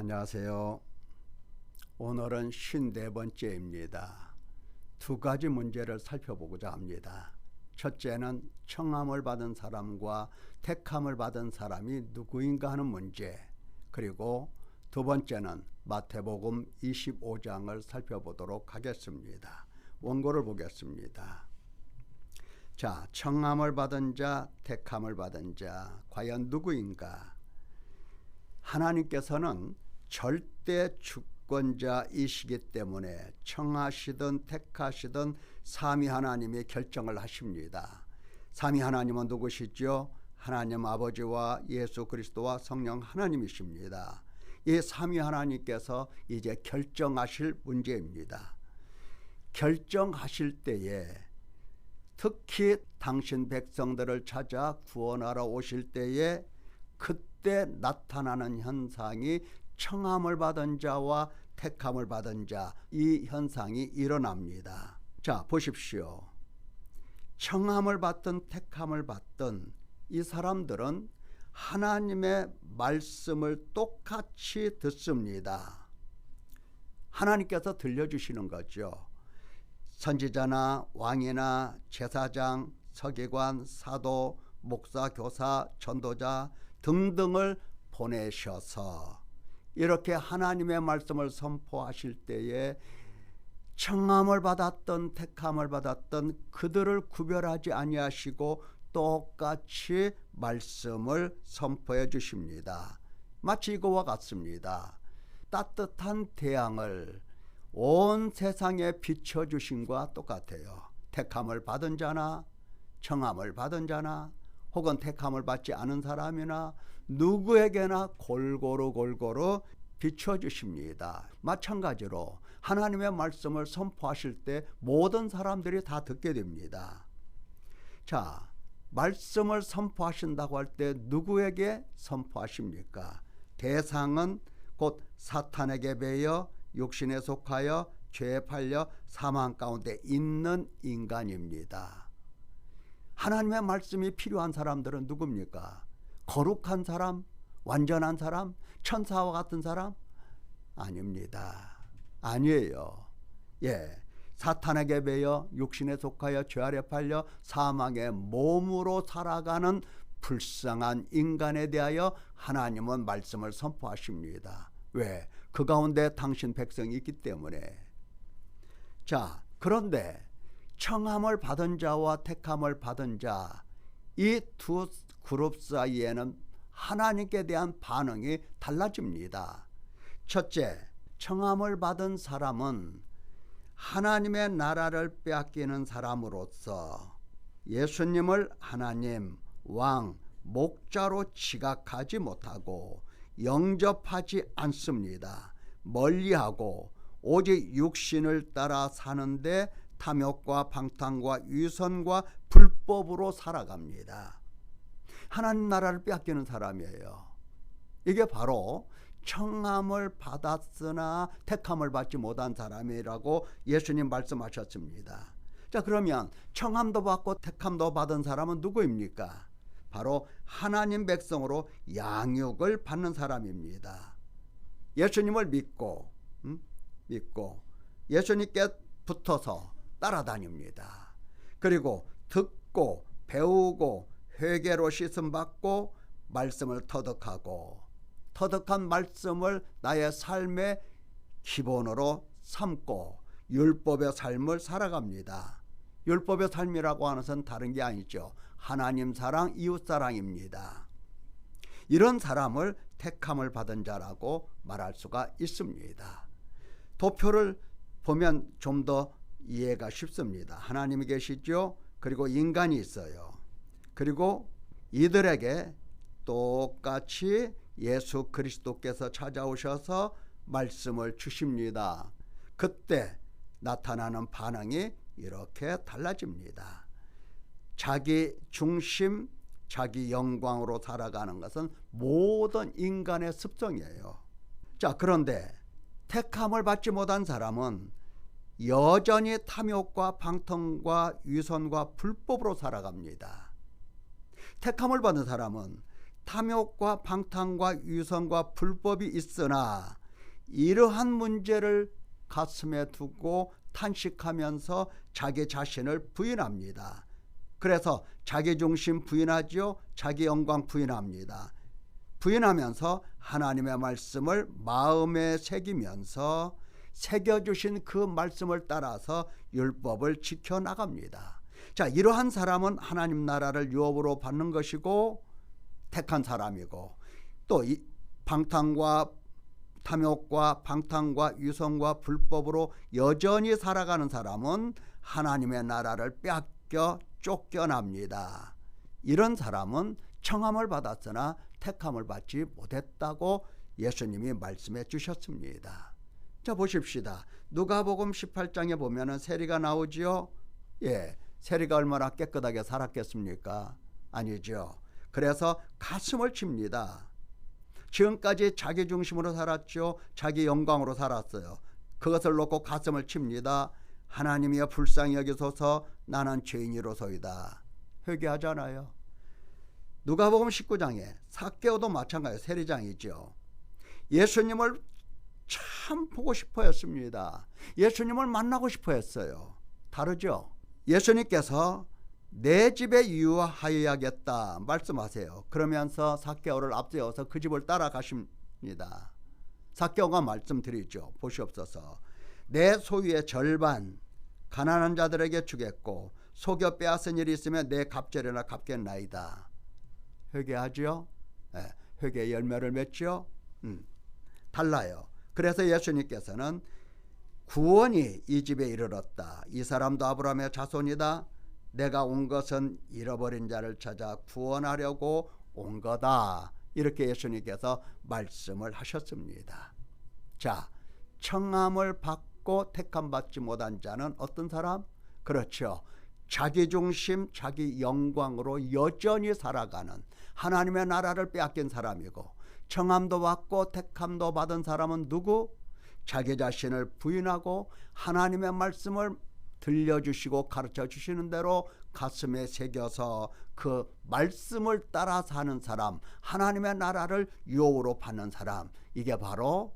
안녕하세요. 오늘은 54번째입니다. 두 가지 문제를 살펴보고자 합니다. 첫째는 청함을 받은 사람과 택함을 받은 사람이 누구인가 하는 문제, 그리고 두 번째는 마태복음 25장을 살펴보도록 하겠습니다. 원고를 보겠습니다. 자, 청함을 받은 자, 택함을 받은 자, 과연 누구인가? 하나님께서는 절대 주권자이시기 때문에 청하시든 택하시든 삼위 하나님이 결정을 하십니다. 삼위 하나님은 누구시죠? 하나님 아버지와 예수 그리스도와 성령 하나님이십니다. 이 삼위 하나님께서 이제 결정하실 문제입니다. 결정하실 때에 특히 당신 백성들을 찾아 구원하러 오실 때에 그때 나타나는 현상이 청함을 받은 자와 택함을 받은 자, 이 현상이 일어납니다. 자, 보십시오. 청함을 받든 택함을 받든 이 사람들은 하나님의 말씀을 똑같이 듣습니다. 하나님께서 들려주시는 거죠. 선지자나 왕이나 제사장, 서기관, 사도, 목사, 교사, 전도자 등등을 보내셔서 이렇게 하나님의 말씀을 선포하실 때에 청함을 받았던 택함을 받았던 그들을 구별하지 아니하시고 똑같이 말씀을 선포해 주십니다. 마치 이거와 같습니다. 따뜻한 태양을 온 세상에 비춰주심과 똑같아요. 택함을 받은 자나 청함을 받은 자나 혹은 택함을 받지 않은 사람이나 누구에게나 골고루 비춰주십니다. 마찬가지로 하나님의 말씀을 선포하실 때 모든 사람들이 다 듣게 됩니다. 자, 말씀을 선포하신다고 할 때 누구에게 선포하십니까? 대상은 곧 사탄에게 배여 육신에 속하여 죄에 팔려 사망 가운데 있는 인간입니다. 하나님의 말씀이 필요한 사람들은 누굽니까? 거룩한 사람, 완전한 사람, 천사와 같은 사람? 아닙니다. 아니에요. 사탄에게 배여 육신에 속하여 죄 아래 팔려 사망의 몸으로 살아가는 불쌍한 인간에 대하여 하나님은 말씀을 선포하십니다. 왜? 그 가운데 당신 백성이 있기 때문에. 자, 그런데 청함을 받은 자와 택함을 받은 자, 이 두 그룹 사이에는 하나님께 대한 반응이 달라집니다. 첫째, 청함을 받은 사람은 하나님의 나라를 빼앗기는 사람으로서 예수님을 하나님, 왕, 목자로 지각하지 못하고 영접하지 않습니다. 멀리하고 오직 육신을 따라 사는데 탐욕과 방탕과 위선과 불법으로 살아갑니다. 하나님 나라를 빼앗기는 사람이에요. 이게 바로 청함을 받았으나 택함을 받지 못한 사람이라고 예수님 말씀하셨습니다. 자, 그러면 청함도 받고 택함도 받은 사람은 누구입니까? 바로 하나님 백성으로 양육을 받는 사람입니다. 예수님을 믿고 예수님께 붙어서 따라다닙니다. 그리고 듣고 배우고 회개로 씻음받고 말씀을 터득한 말씀을 나의 삶의 기본으로 삼고 율법의 삶을 살아갑니다. 율법의 삶이라고 하는 것은 다른 게 아니죠. 하나님 사랑, 이웃 사랑입니다. 이런 사람을 택함을 받은 자라고 말할 수가 있습니다. 도표를 보면 좀 더 이해가 쉽습니다. 하나님이 계시죠. 그리고 인간이 있어요. 그리고 이들에게 똑같이 예수 그리스도께서 찾아오셔서 말씀을 주십니다. 그때 나타나는 반응이 이렇게 달라집니다. 자기 중심, 자기 영광으로 살아가는 것은 모든 인간의 습성이에요. 자, 그런데 택함을 받지 못한 사람은 여전히 탐욕과 방탕과 위선과 불법으로 살아갑니다. 택함을 받은 사람은 탐욕과 방탕과 유성과 불법이 있으나 이러한 문제를 가슴에 두고 탄식하면서 자기 자신을 부인합니다. 그래서 자기 중심 부인하죠. 자기 영광 부인합니다. 부인하면서 하나님의 말씀을 마음에 새기면서 새겨주신 그 말씀을 따라서 율법을 지켜나갑니다. 자, 이러한 사람은 하나님 나라를 유업으로 받는 것이고 택한 사람이고, 또 이 방탕과 탐욕과 방탕과 유성과 불법으로 여전히 살아가는 사람은 하나님의 나라를 빼앗겨 쫓겨납니다. 이런 사람은 청함을 받았으나 택함을 받지 못했다고 예수님이 말씀해 주셨습니다. 자, 보십시다. 누가복음 18장에 보면은 세리가 나오지요. 예, 세리가 얼마나 깨끗하게 살았겠습니까? 아니죠. 그래서 가슴을 칩니다. 지금까지 자기 중심으로 살았죠. 자기 영광으로 살았어요. 그것을 놓고 가슴을 칩니다. 하나님이여 불쌍히 여기소서, 나는 죄인이로소이다. 회개하잖아요. 누가복음 19장에 삭개오도 마찬가지예요. 세리장이죠. 예수님을 참 보고 싶어 했습니다. 예수님을 만나고 싶어 했어요. 다르죠? 예수님께서 내 집에 유하여야겠다 말씀하세요. 그러면서 삭개오를 앞세워서 그 집을 따라가십니다. 삭개오가 말씀드리죠. 보시옵소서. 내 소유의 절반 가난한 자들에게 주겠고 속여 빼앗은 일이 있으면 내 갑절이나 갚겠나이다. 회개하죠? 네, 회개의 열매를 맺죠? 달라요. 그래서 예수님께서는 구원이 이 집에 이르렀다. 이 사람도 아브라함의 자손이다. 내가 온 것은 잃어버린 자를 찾아 구원하려고 온 거다. 이렇게 예수님께서 말씀을 하셨습니다. 자, 청함을 받고 택함 받지 못한 자는 어떤 사람? 그렇죠. 자기 중심, 자기 영광으로 여전히 살아가는 하나님의 나라를 빼앗긴 사람이고, 청함도 받고 택함도 받은 사람은 누구? 자기 자신을 부인하고 하나님의 말씀을 들려주시고 가르쳐 주시는 대로 가슴에 새겨서 그 말씀을 따라 사는 사람, 하나님의 나라를 유업으로 받는 사람, 이게 바로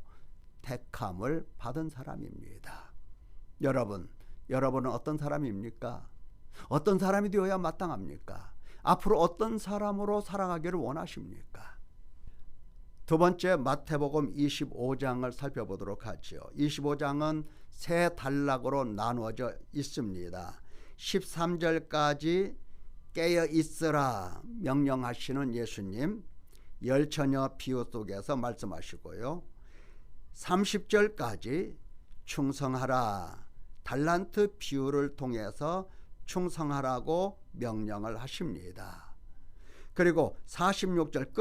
택함을 받은 사람입니다. 여러분은 어떤 사람입니까? 어떤 사람이 되어야 마땅합니까? 앞으로 어떤 사람으로 살아가기를 원하십니까? 두 번째, 마태복음 25장을 살펴보도록 하죠. 25장은 세 단락으로 나누어져 있습니다. 13절까지 깨어 있으라 명령하시는 예수님, 열처녀 비유 속에서 말씀하시고요. 30절까지 충성하라, 달란트 비유를 통해서 충성하라고 명령을 하십니다. 그리고 46절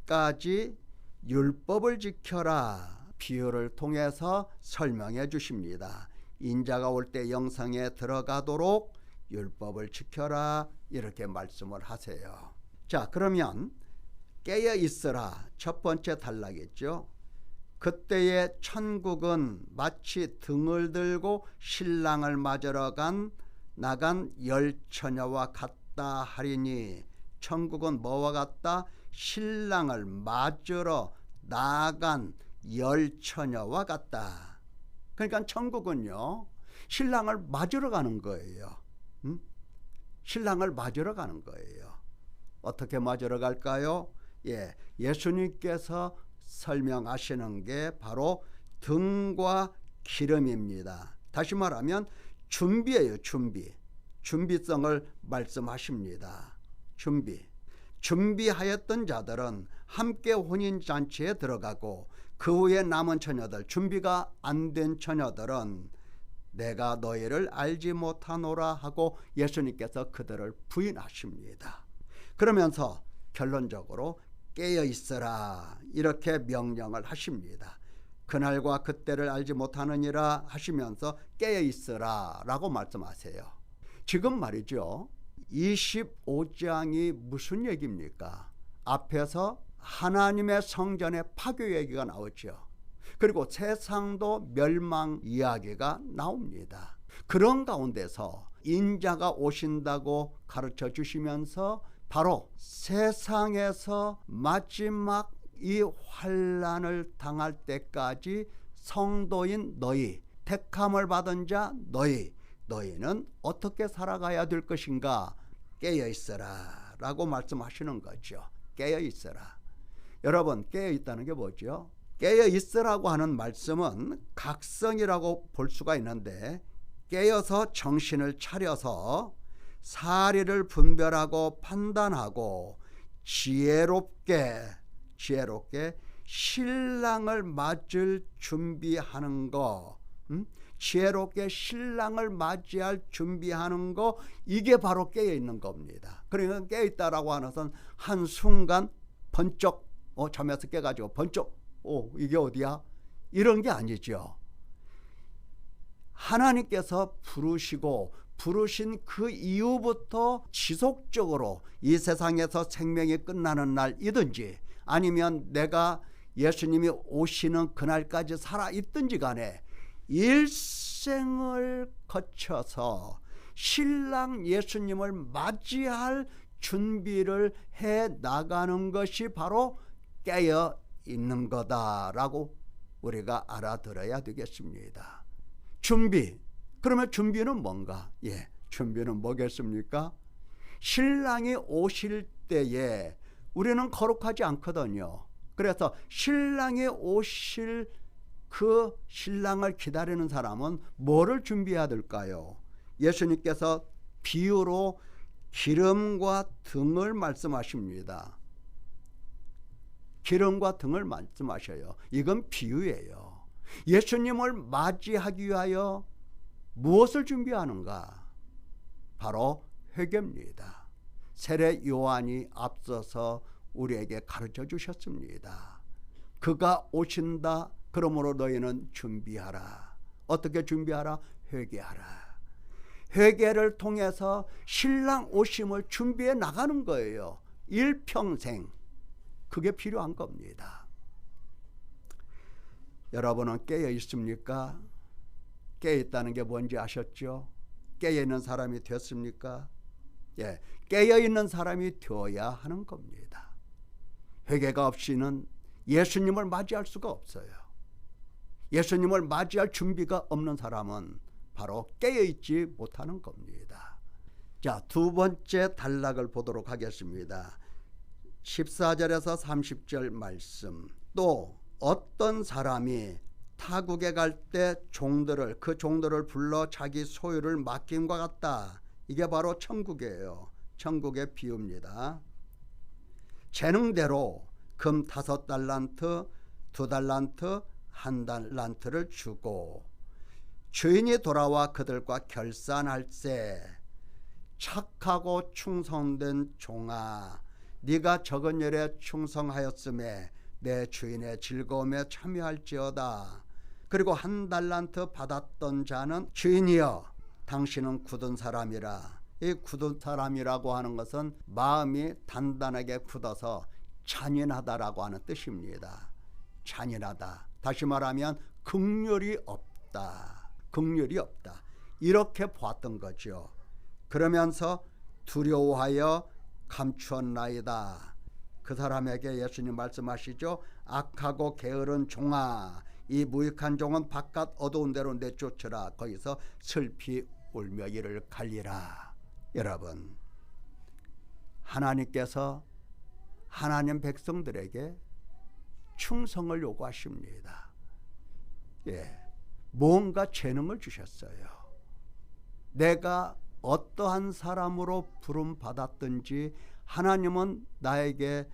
끝까지 율법을 지켜라 비유를 통해서 설명해 주십니다. 인자가 올 때 영생에 들어가도록 율법을 지켜라, 이렇게 말씀을 하세요. 자, 그러면 깨어 있으라 첫 번째 단락이죠. 그때의 천국은 마치 등을 들고 신랑을 맞으러 나간 열 처녀와 같다 하리니, 천국은 뭐와 같다? 신랑을 맞으러 나간 열 처녀와 같다. 그러니까 천국은요, 신랑을 맞으러 가는 거예요. 신랑을 맞으러 가는 거예요. 어떻게 맞으러 갈까요? 예수님께서 설명하시는 게 바로 등과 기름입니다. 다시 말하면 준비예요. 준비성을 말씀하십니다. 준비하였던 자들은 함께 혼인잔치에 들어가고, 그 후에 남은 처녀들, 준비가 안 된 처녀들은 내가 너희를 알지 못하노라 하고 예수님께서 그들을 부인하십니다. 그러면서 결론적으로 깨어 있으라 이렇게 명령을 하십니다. 그날과 그때를 알지 못하느니라 하시면서 깨어 있으라 라고 말씀하세요. 지금 말이죠, 25장이 무슨 얘기입니까? 앞에서 하나님의 성전의 파괴 얘기가 나오죠. 그리고 세상도 멸망 이야기가 나옵니다. 그런 가운데서 인자가 오신다고 가르쳐 주시면서 바로 세상에서 마지막 이 환난을 당할 때까지 성도인 너희, 택함을 받은 자 너희는 어떻게 살아가야 될 것인가? 깨어 있어라 라고 말씀하시는 거죠. 깨어 있어라. 여러분, 깨어 있다는 게 뭐죠? 깨어 있으라고 하는 말씀은 각성이라고 볼 수가 있는데, 깨어서 정신을 차려서 사리를 분별하고 판단하고 지혜롭게 신랑을 맞을 준비하는 거, 지혜롭게 신랑을 맞이할 준비하는 거, 이게 바로 깨어 있는 겁니다. 그러니까 깨어 있다라고 하는 것은 한순간 번쩍 잠에서 깨가지고 번쩍 이게 어디야? 이런 게 아니죠. 하나님께서 부르신 그 이후부터 지속적으로 이 세상에서 생명이 끝나는 날이든지 아니면 내가 예수님이 오시는 그날까지 살아있든지 간에 일생을 거쳐서 신랑 예수님을 맞이할 준비를 해 나가는 것이 바로 깨어 있는 거다라고 우리가 알아들어야 되겠습니다. 준비. 그러면 준비는 뭔가? 준비는 뭐겠습니까? 신랑이 오실 때에 우리는 거룩하지 않거든요. 그래서 신랑이 오실 그 신랑을 기다리는 사람은 뭐를 준비해야 될까요? 예수님께서 비유로 기름과 등을 말씀하십니다. 기름과 등을 말씀하셔요. 이건 비유예요. 예수님을 맞이하기 위하여 무엇을 준비하는가? 바로 회개입니다. 세례 요한이 앞서서 우리에게 가르쳐 주셨습니다. 그가 오신다. 그러므로 너희는 준비하라. 어떻게 준비하라? 회개하라. 회개를 통해서 신랑 오심을 준비해 나가는 거예요. 일평생. 그게 필요한 겁니다. 여러분은 깨어 있습니까? 깨어 있다는 게 뭔지 아셨죠? 깨어 있는 사람이 됐습니까? 깨어 있는 사람이 되어야 하는 겁니다. 회개가 없이는 예수님을 맞이할 수가 없어요. 예수님을 맞이할 준비가 없는 사람은 바로 깨어 있지 못하는 겁니다. 자, 두 번째 단락을 보도록 하겠습니다. 14절에서 30절 말씀. 또 어떤 사람이 타국에 갈 때 그 종들을 불러 자기 소유를 맡김과 같다. 이게 바로 천국이에요. 천국의 비유입니다. 재능대로 금 5달란트, 2달란트, 1달란트를 주고 주인이 돌아와 그들과 결산할세. 착하고 충성된 종아, 네가 적은 일에 충성하였음에 내 주인의 즐거움에 참여할지어다. 그리고 1달란트 받았던 자는 주인이여, 당신은 굳은 사람이라. 이 굳은 사람이라고 하는 것은 마음이 단단하게 굳어서 잔인하다라고 하는 뜻입니다. 잔인하다. 다시 말하면 긍휼이 없다. 긍휼이 없다. 이렇게 보았던 거죠. 그러면서 두려워하여 감추었나이다. 그 사람에게 예수님 말씀하시죠. 악하고 게으른 종아, 이 무익한 종은 바깥 어두운 데로 내쫓으라. 거기서 슬피 울며 이를 갈리라. 여러분, 하나님께서 하나님 백성들에게 충성을 요구하십니다. 뭔가 재능을 주셨어요. 내가 어떠한 사람으로 부름 받았든지 하나님은 나에게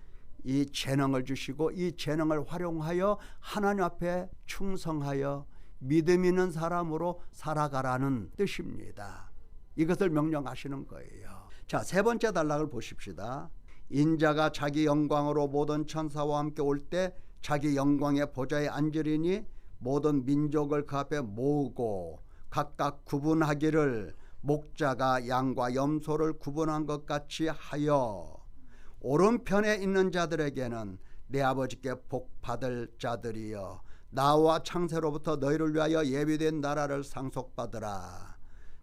이 재능을 주시고 이 재능을 활용하여 하나님 앞에 충성하여 믿음 있는 사람으로 살아가라는 뜻입니다. 이것을 명령하시는 거예요. 자, 세 번째 단락을 보십시다. 인자가 자기 영광으로 모든 천사와 함께 올 때 자기 영광의 보좌에 앉으리니 모든 민족을 그 앞에 모으고 각각 구분하기를 목자가 양과 염소를 구분한 것 같이 하여 오른편에 있는 자들에게는 내 아버지께 복 받을 자들이여, 나와 창세로부터 너희를 위하여 예비된 나라를 상속받으라.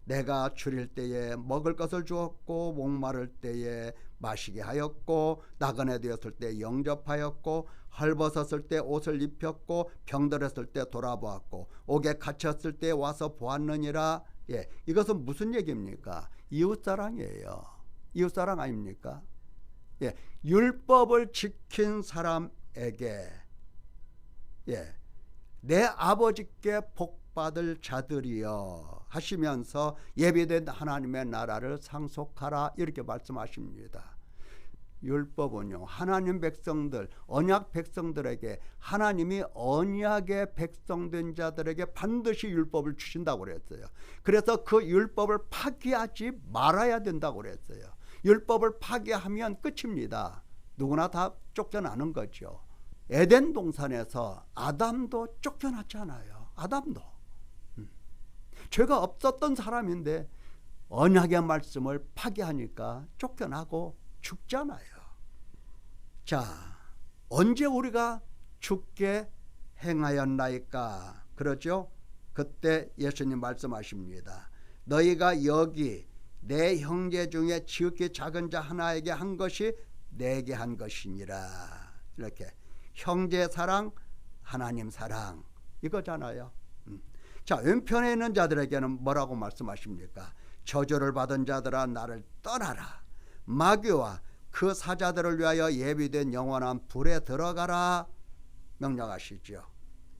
내가 줄일 때에 먹을 것을 주었고 목마를 때에 마시게 하였고 나그네 되었을 때 영접하였고 헐벗었을 때 옷을 입혔고 병들었을 때 돌아보았고 옥에 갇혔을 때 와서 보았느니라. 예, 이것은 무슨 얘기입니까? 이웃사랑이에요. 이웃사랑 아닙니까? 예, 율법을 지킨 사람에게 내 아버지께 복받을 자들이여 하시면서 예비된 하나님의 나라를 상속하라 이렇게 말씀하십니다. 율법은요, 하나님 백성들, 언약 백성들에게, 하나님이 언약의 백성된 자들에게 반드시 율법을 주신다고 그랬어요. 그래서 그 율법을 파기하지 말아야 된다고 그랬어요. 율법을 파기하면 끝입니다. 누구나 다 쫓겨나는 거죠. 에덴 동산에서 아담도 쫓겨났잖아요. 아담도 죄가 없었던 사람인데 언약의 말씀을 파기하니까 쫓겨나고 죽잖아요. 자, 언제 우리가 죽게 행하였나이까? 그러죠? 그때 예수님 말씀하십니다. 너희가 여기 내 형제 중에 지극히 작은 자 하나에게 한 것이 내게 한 것이니라. 이렇게 형제 사랑, 하나님 사랑 이거잖아요. 자, 왼편에 있는 자들에게는 뭐라고 말씀하십니까? 저주를 받은 자들아 나를 떠나라. 마귀와 그 사자들을 위하여 예비된 영원한 불에 들어가라 명령하시죠.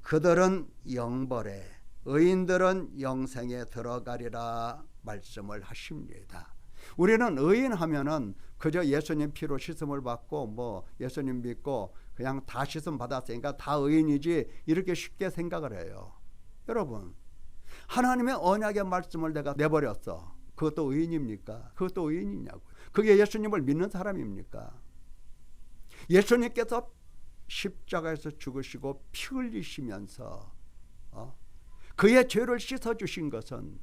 그들은 영벌에, 의인들은 영생에 들어가리라 말씀을 하십니다. 우리는 의인 하면은 그저 예수님 피로 씻음을 받고 뭐 예수님 믿고 그냥 다 씻음 받았으니까 다 의인이지 이렇게 쉽게 생각을 해요. 여러분, 하나님의 언약의 말씀을 내가 내버렸어. 그것도 의인입니까? 그것도 의인이냐고요. 그게 예수님을 믿는 사람입니까? 예수님께서 십자가에서 죽으시고 피 흘리시면서 그의 죄를 씻어주신 것은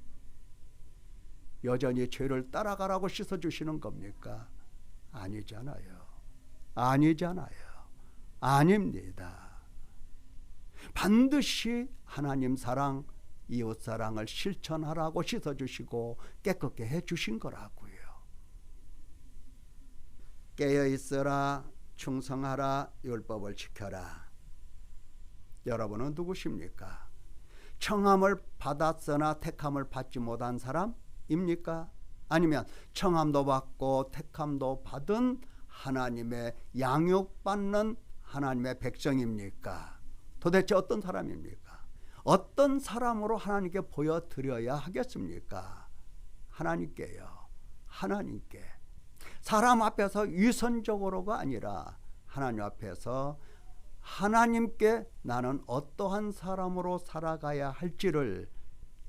여전히 죄를 따라가라고 씻어주시는 겁니까? 아니잖아요. 아니잖아요. 아닙니다. 반드시 하나님 사랑, 이웃 사랑을 실천하라고 씻어주시고 깨끗게 해주신 거라고요. 깨어있어라, 충성하라, 율법을 지켜라. 여러분은 누구십니까? 청함을 받았으나 택함을 받지 못한 사람입니까? 아니면 청함도 받고 택함도 받은 하나님의 양육받는 하나님의 백성입니까? 도대체 어떤 사람입니까? 어떤 사람으로 하나님께 보여드려야 하겠습니까? 하나님께요. 하나님께. 사람 앞에서 위선적으로가 아니라 하나님 앞에서 하나님께 나는 어떠한 사람으로 살아가야 할지를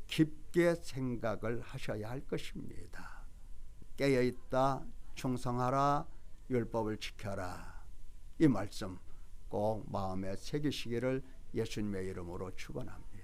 깊게 생각을 하셔야 할 것입니다. 깨어있다, 충성하라, 율법을 지켜라. 이 말씀 꼭 마음에 새기시기를 예수님의 이름으로 축원합니다.